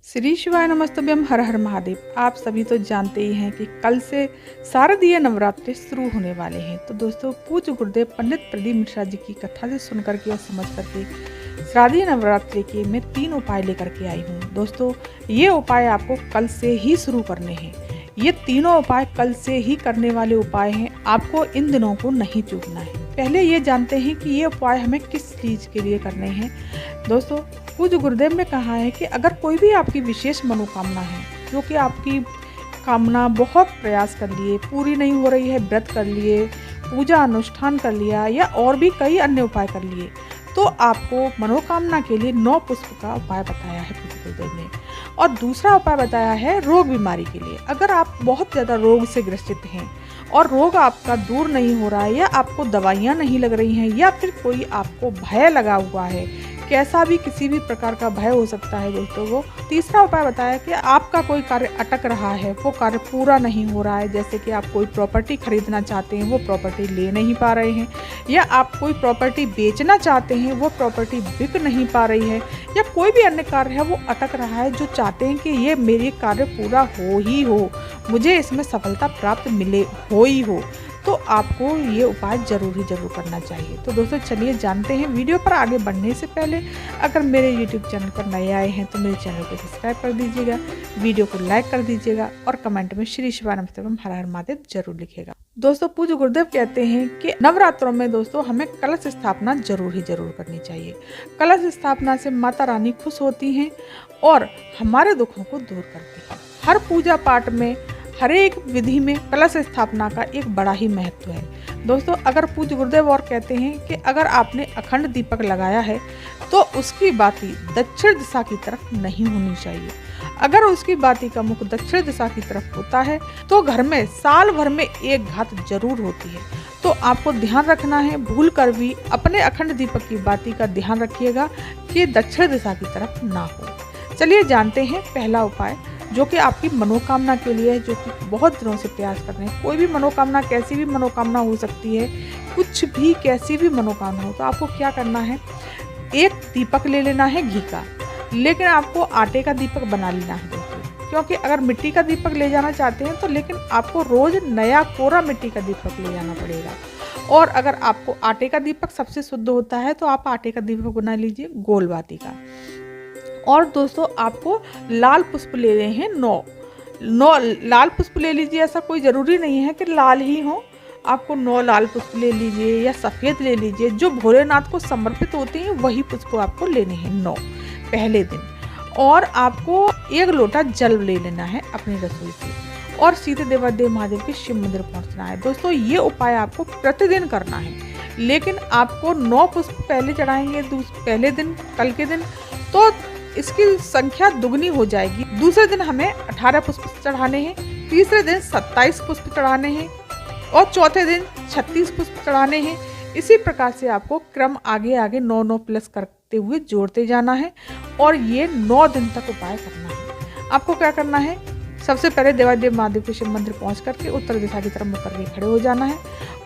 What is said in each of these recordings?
श्री शिवाय नमस्तुभ्यम, हर हर महादेव। आप सभी तो जानते ही हैं कि कल से शारदीय नवरात्रि शुरू होने वाले हैं। तो दोस्तों, पूज्य गुरुदेव पंडित प्रदीप मिश्रा जी की कथा से सुन करके और समझ करके शारदीय नवरात्रि के मैं 3 उपाय लेकर के आई हूँ। दोस्तों, ये उपाय आपको कल से ही शुरू करने हैं। ये तीनों उपाय कल से ही करने वाले उपाय हैं, आपको इन दिनों को नहीं चूकना है। पहले ये जानते हैं कि ये उपाय हमें किस चीज़ के लिए करने हैं। दोस्तों, पूज्य गुरुदेव ने कहा है कि अगर कोई भी आपकी विशेष मनोकामना है, जो कि आपकी कामना बहुत प्रयास कर लिए पूरी नहीं हो रही है, व्रत कर लिए, पूजा अनुष्ठान कर लिया या और भी कई अन्य उपाय कर लिए, तो आपको मनोकामना के लिए 9 पुष्प का उपाय बताया है पूज्य गुरुदेव ने। और दूसरा उपाय बताया है रोग बीमारी के लिए। अगर आप बहुत ज़्यादा रोग से ग्रसित हैं और रोग आपका दूर नहीं हो रहा है, या आपको दवाइयाँ नहीं लग रही हैं, या फिर कोई आपको भय लगा हुआ है, कैसा भी किसी भी प्रकार का भय हो सकता है दोस्तों। वो तीसरा उपाय बताया कि आपका कोई कार्य अटक रहा है, वो कार्य पूरा नहीं हो रहा है। जैसे कि आप कोई प्रॉपर्टी खरीदना चाहते हैं, वो प्रॉपर्टी ले नहीं पा रहे हैं, या आप कोई प्रॉपर्टी बेचना चाहते हैं, वो प्रॉपर्टी बिक नहीं पा रही है, या कोई भी अन्य कार्य है वो अटक रहा है, जो चाहते हैं कि ये मेरे कार्य पूरा हो ही हो, मुझे इसमें सफलता प्राप्त मिले हो ही हो, तो आपको ये उपाय जरूर करना चाहिए। तो दोस्तों, चलिए जानते हैं। वीडियो पर आगे बढ़ने से पहले अगर मेरे YouTube चैनल पर नए आए हैं तो मेरे चैनल को सब्सक्राइब कर दीजिएगा, वीडियो को लाइक कर दीजिएगा और कमेंट में श्री शिवाय नमस्तुभ्यम हर हर महादेव जरूर लिखिएगा। दोस्तों, पूज्य गुरुदेव कहते हैं कि नवरात्रों में दोस्तों हमें कलश स्थापना जरूर करनी चाहिए। कलश स्थापना से माता रानी खुश होती हैं और हमारे दुखों को दूर करती हैं। हर पूजा पाठ में, हर एक विधि में कलश स्थापना का एक बड़ा ही महत्व है। दोस्तों, अगर पूज्य गुरुदेव और कहते हैं कि अगर आपने अखंड दीपक लगाया है तो उसकी बाती दक्षिण दिशा की तरफ नहीं होनी चाहिए। अगर उसकी बाती का मुख दक्षिण दिशा की तरफ होता है तो घर में साल भर में एक घात जरूर होती है। तो आपको ध्यान रखना है, भूल कर भी अपने अखंड दीपक की बाती का ध्यान रखिएगा कि दक्षिण दिशा की तरफ ना हो। चलिए जानते हैं पहला उपाय, जो कि आपकी मनोकामना के लिए है, जो कि बहुत दिनों से प्रयास कर रहे हैं। कोई भी मनोकामना, कैसी भी मनोकामना हो सकती है, कुछ भी कैसी भी मनोकामना हो, तो आपको क्या करना है, एक दीपक ले लेना है घी का, लेकिन आपको आटे का दीपक बना लेना है दोस्तों। क्योंकि अगर मिट्टी का दीपक ले जाना चाहते हैं तो लेकिन आपको रोज नया कोरा मिट्टी का दीपक ले जाना पड़ेगा। और अगर आपको आटे का दीपक सबसे शुद्ध होता है तो आप आटे का दीपक बना लीजिए, गोल बाती का। और दोस्तों, आपको लाल पुष्प ले रहे हैं 9 लाल पुष्प ले लीजिए। ऐसा कोई ज़रूरी नहीं है कि लाल ही हो, आपको 9 लाल पुष्प ले लीजिए या सफ़ेद ले लीजिए। जो भोलेनाथ को समर्पित होते हैं वही पुष्प आपको लेने हैं 9 पहले दिन। और आपको 1 लोटा जल ले लेना है अपनी रसोई से और सीधे देवादेव महादेव के शिव मंदिर पहुंचना है। दोस्तों, ये उपाय आपको प्रतिदिन करना है, लेकिन आपको 9 पुष्प पहले चढ़ाएंगे पहले दिन, कल के दिन, तो इसकी संख्या दुगनी हो जाएगी। दूसरे दिन हमें 18 पुष्प चढ़ाने हैं, तीसरे दिन 27 पुष्प चढ़ाने हैं और चौथे दिन 36 पुष्प चढ़ाने हैं। इसी प्रकार से आपको क्रम आगे 9 प्लस करते हुए जोड़ते जाना है और ये 9 दिन तक उपाय करना है। आपको क्या करना है, सबसे पहले देवादेव महादेव के शिव मंदिर पहुंच करके उत्तर दिशा की तरफ मुख करके खड़े हो जाना है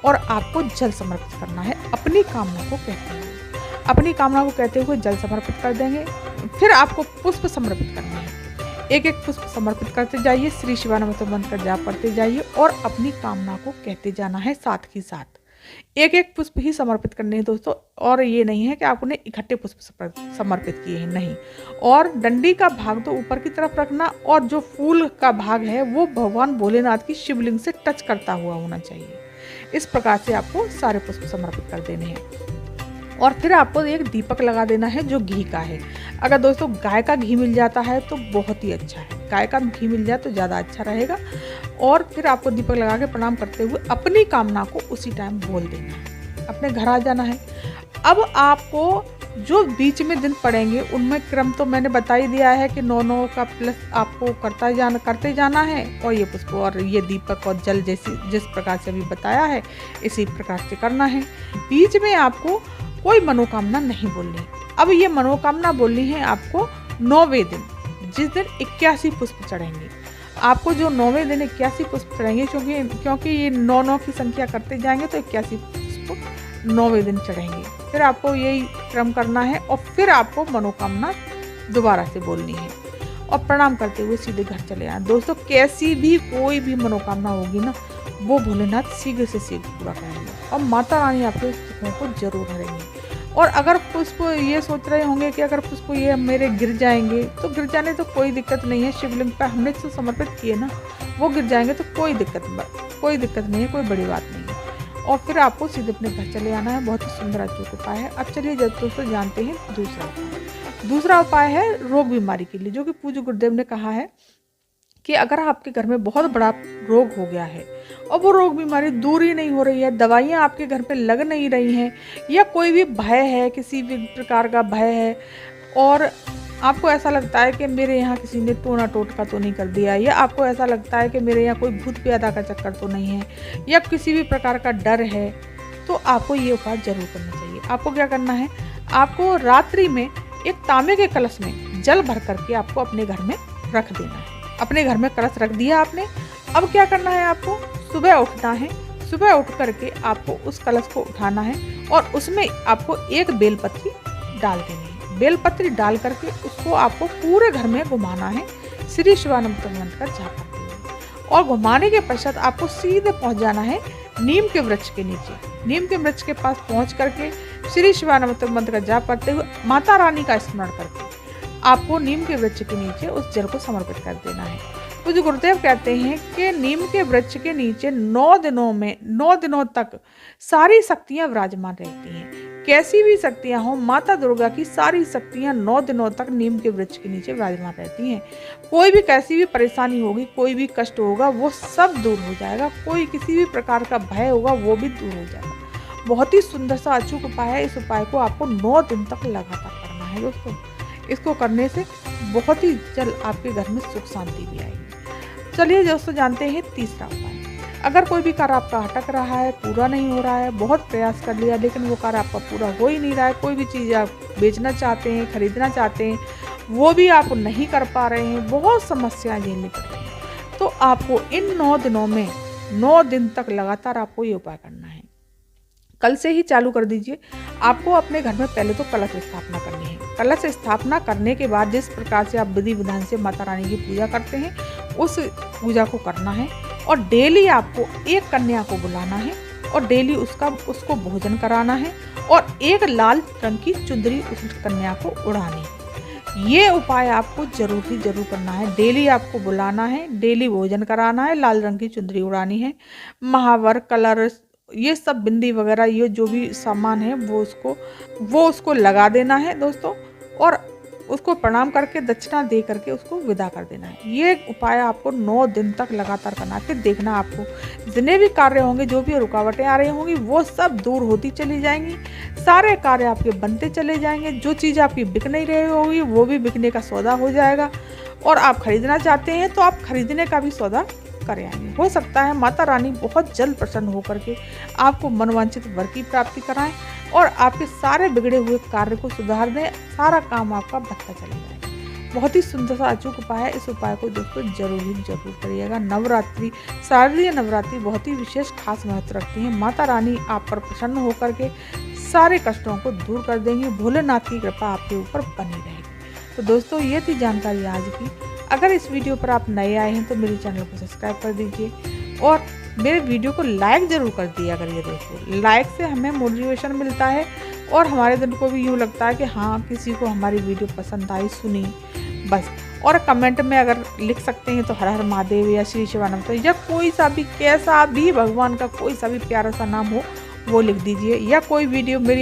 और आपको जल समर्पित करना है। अपनी कामना को कहते हुए जल समर्पित कर देंगे। फिर आपको पुष्प समर्पित करने हैं। एक पुष्प समर्पित करते जाइए, श्री शिवाय नमस्तुभ्यम मंत्र का जाप करते जाइए और अपनी कामना को कहते जाना है। साथ ही साथ एक पुष्प ही समर्पित करने हैं दोस्तों, और ये नहीं है कि आपने इकट्ठे पुष्प समर्पित किए हैं, नहीं। और डंडी का भाग तो ऊपर की तरफ रखना और जो फूल का भाग है वो भगवान भोलेनाथ की शिवलिंग से टच करता हुआ होना चाहिए। इस प्रकार से आपको सारे पुष्प समर्पित कर देने हैं। और फिर आपको एक दीपक लगा देना है जो घी का है। अगर दोस्तों गाय का घी मिल जाता है तो बहुत ही अच्छा है, गाय का घी मिल जाए तो ज़्यादा अच्छा रहेगा। और फिर आपको दीपक लगा के प्रणाम करते हुए अपनी कामना को उसी टाइम बोल देना है, अपने घर आ जाना है। अब आपको जो बीच में दिन पड़ेंगे उनमें क्रम तो मैंने बता ही दिया है कि 9 का प्लस आपको करते जाना है, और ये पुष्प और ये दीपक और जल जिस प्रकार से अभी बताया है इसी प्रकार से करना है। बीच में आपको कोई मनोकामना नहीं बोलनी। अब ये मनोकामना बोलनी है आपको 9वें दिन, जिस दिन 81 पुष्प चढ़ेंगे। आपको जो 9वें दिन 81 पुष्प चढ़ेंगे, क्योंकि ये 9 की संख्या करते जाएंगे तो 81 पुष्प 9वें दिन चढ़ेंगे। फिर आपको यही क्रम करना है और फिर आपको मनोकामना दोबारा से बोलनी है। और प्रणाम करते हुए सीधे घर चले आए। दोस्तों कैसी भी कोई भी मनोकामना होगी ना, वो भोलेनाथ शीघ्र से शीघ्र पूरा करेंगे और माता रानी आपके सुखों को जरूर भरेंगे। और अगर पुष्प ये सोच रहे होंगे कि अगर पुष्प ये मेरे गिर जाएंगे, तो गिर जाने तो कोई दिक्कत नहीं है, शिवलिंग पर हमने तो समर्पित किए ना, वो गिर जाएंगे तो कोई दिक्कत नहीं है, कोई बड़ी बात नहीं है। और फिर आपको सीधे अपने घर चले आना है। बहुत ही सुंदर अचूक उपाय है। अब चलिए दोस्तों जानते हैं दूसरा उपाय है रोग बीमारी के लिए, जो कि पूज्य गुरुदेव ने कहा है कि अगर आपके घर में बहुत बड़ा रोग हो गया है और वो रोग बीमारी दूर ही नहीं हो रही है, दवाइयाँ आपके घर पे लग नहीं रही हैं, या कोई भी भय है, किसी भी प्रकार का भय है, और आपको ऐसा लगता है कि मेरे यहाँ किसी ने टोना टोटका तो नहीं कर दिया, या आपको ऐसा लगता है कि मेरे यहाँ कोई भूत प्यादा का चक्कर तो नहीं है, या किसी भी प्रकार का डर है, तो आपको ये उपाय जरूर करना चाहिए। आपको क्या करना है, आपको रात्रि में एक तांबे के कलश में जल भर करके आपको अपने घर में रख देना है। अपने घर में कलश रख दिया आपने, अब क्या करना है, आपको सुबह उठना है। सुबह उठ करके आपको उस कलश को उठाना है और उसमें आपको एक बेलपत्री डाल देनी है। बेलपत्री डाल करके उसको आपको पूरे घर में घुमाना है, श्री शिवानंद मंत्र का जाप करते हुए। और घुमाने के पश्चात आपको सीधे पहुंच जाना है नीम के वृक्ष के नीचे। नीम के वृक्ष के पास पहुंच करके श्री शिवानंद मंत्र का जाप करते हुए माता रानी का स्मरण करके आपको नीम के वृक्ष के नीचे उस जल को समर्पित कर देना है। तो जो गुरुदेव कहते हैं कि नीम के वृक्ष के नीचे 9 दिनों तक सारी शक्तियां विराजमान रहती हैं। कैसी भी शक्तियां हो, माता दुर्गा की सारी शक्तियां 9 दिनों तक नीम के वृक्ष के नीचे विराजमान रहती हैं। कोई भी कैसी भी परेशानी होगी, कोई भी कष्ट होगा, वो सब दूर हो जाएगा। कोई किसी भी प्रकार का भय होगा, वो भी दूर हो जाएगा। बहुत ही सुंदर सा अचूक उपाय है। इस उपाय को आपको 9 दिन तक लगातार करना है दोस्तों। इसको करने से बहुत ही जल्द आपके घर में सुख शांति भी आएगी। चलिए दोस्तों जानते हैं तीसरा उपाय। अगर कोई भी कार्य आपका अटक रहा है, पूरा नहीं हो रहा है, बहुत प्रयास कर लिया लेकिन वो कार्य आपका पूरा हो ही नहीं रहा है, कोई भी चीज़ आप बेचना चाहते हैं, खरीदना चाहते हैं, वो भी आप नहीं कर पा रहे हैं, बहुत समस्याएं झेलनी पड़ रही हैं, तो आपको इन 9 दिनों में 9 दिन तक लगातार आपको ये उपाय करना है। कल से ही चालू कर दीजिए। आपको अपने घर में पहले तो कलश स्थापना करनी है। कलश स्थापना करने के बाद जिस प्रकार से आप विधि विधान से माता रानी की पूजा करते हैं, उस पूजा को करना है। और डेली आपको एक कन्या को बुलाना है और डेली उसको भोजन कराना है और एक लाल रंग की चुंदरी उस कन्या को उड़ानी है। ये उपाय आपको जरूर करना है। डेली आपको बुलाना है, डेली भोजन कराना है, लाल रंग की चुंदरी उड़ानी है, महावर कलर ये सब बिंदी वगैरह ये जो भी सामान है वो उसको लगा देना है दोस्तों, और उसको प्रणाम करके दक्षिणा दे करके उसको विदा कर देना है। ये उपाय आपको 9 दिन तक लगातार करना है। फिर देखना आपको जितने भी कार्य होंगे, जो भी रुकावटें आ रही होंगी, वो सब दूर होती चली जाएंगी। सारे कार्य आपके बनते चले जाएंगे। जो चीज़ आपकी बिक नहीं रही होगी, वो भी बिकने का सौदा हो जाएगा। और आप खरीदना चाहते हैं तो आप खरीदने का भी सौदा कर आएंगे। हो सकता है माता रानी बहुत जल्द प्रसन्न होकर के आपको मनवांछित वर की प्राप्ति कराएं और आपके सारे बिगड़े हुए कार्य को सुधार दें। सारा काम आपका बढ़ता चले जाएगा। बहुत ही सुंदर सा अचूक उपाय है। इस उपाय को दोस्तों जरूर करिएगा। नवरात्रि, शारदीय नवरात्रि बहुत ही विशेष खास महत्व रखती है। माता रानी आप पर प्रसन्न होकर के सारे कष्टों को दूर कर देंगे। भोलेनाथ की कृपा आपके ऊपर बनी रहेगी। तो दोस्तों ये थी जानकारी आज की। अगर इस वीडियो पर आप नए आए हैं तो मेरे चैनल को सब्सक्राइब कर दीजिए और मेरे वीडियो को लाइक ज़रूर कर दिया करिए दोस्तों। लाइक से हमें मोटिवेशन मिलता है और हमारे दिल को भी यूँ लगता है कि हाँ, किसी को हमारी वीडियो पसंद आई, सुनी बस। और कमेंट में अगर लिख सकते हैं तो हर हर महादेव या श्री शिवानंद या कोई सा भी, कैसा भी भगवान का कोई सा भी प्यारा सा नाम हो वो लिख दीजिए। या कोई वीडियो मेरी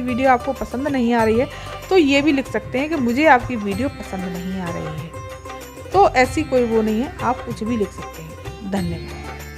वीडियो आपको पसंद नहीं आ रही है तो ये भी लिख सकते हैं कि मुझे आपकी वीडियो पसंद नहीं आ रही है। तो ऐसी कोई वो नहीं है, आप कुछ भी लिख सकते हैं। धन्यवाद।